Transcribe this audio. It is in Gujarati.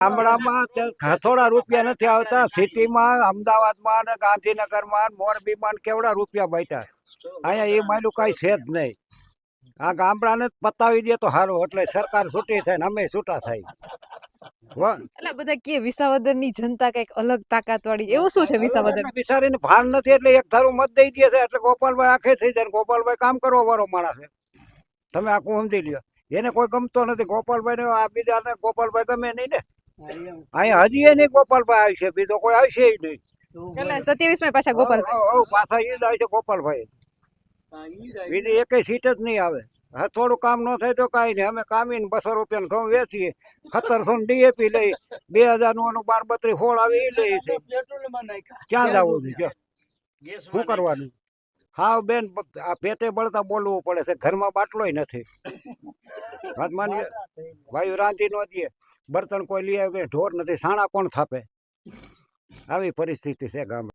ગામડામાં થોડા રૂપિયા નથી આવતા, સિટીમાં અમદાવાદમાં ને ગાંધીનગરમાં મોરબીમાં કેવડા રૂપિયા બેઠા. અહીંયા એ માયલું કઈ છે જ નહીં. આ ગામડાને પતાવી દે તો સારું, એટલે સરકાર છૂટી થાય ને અમે છૂટા થાય. એટલે બધા કે વિસાવદરની જનતા કઈક અલગ તાકાત વાળી, એવું શું છે વિસાવદર? બિચારીને ભાન નથી એટલે એક ધારું મત દઈ દે છે એટલે ગોપાલભાઈ આખે થઈ જાય. ગોપાલભાઈ કામ કરવા વાળો માણસ છે, તમે આખું સમજી લ્યો. એને કોઈ ગમતો નથી ગોપાલભાઈ ને, આ બીજાને ગોપાલભાઈ ગમે નહીં ને. અહીંયા હજી એ નહીં ગોપાલભાઈ આવશે, બીજો કોઈ આવશે નહીં. એટલે 27 માં પાછા ગોપાલભાઈ પાછા ઈ જ આવશે ગોપાલભાઈ. બીજી એકેય સીટ જ નહીં આવે. હા, થોડું કામ ન થાય તો કાંઈ નહીં, અમે કામીને 200 રૂપિયાનું ઘઉં વેચીએ, 1700 ડીએપી લઈ, 2000 નું 12 32 16 આવે એ લઈએ છે. ક્યાં જવું છે, શું કરવાનું? હા બેન, આ પેટે બળતા બોલવું પડે છે, ઘરમાં બાટલોય નથી. વાત માનીએ, ભાઈ રાંધી ન દે, બર્તન કોઈ લઈ આવે, ઢોર નથી, સાણા કોણ થાપે? આવી પરિસ્થિતિ છે ગામ.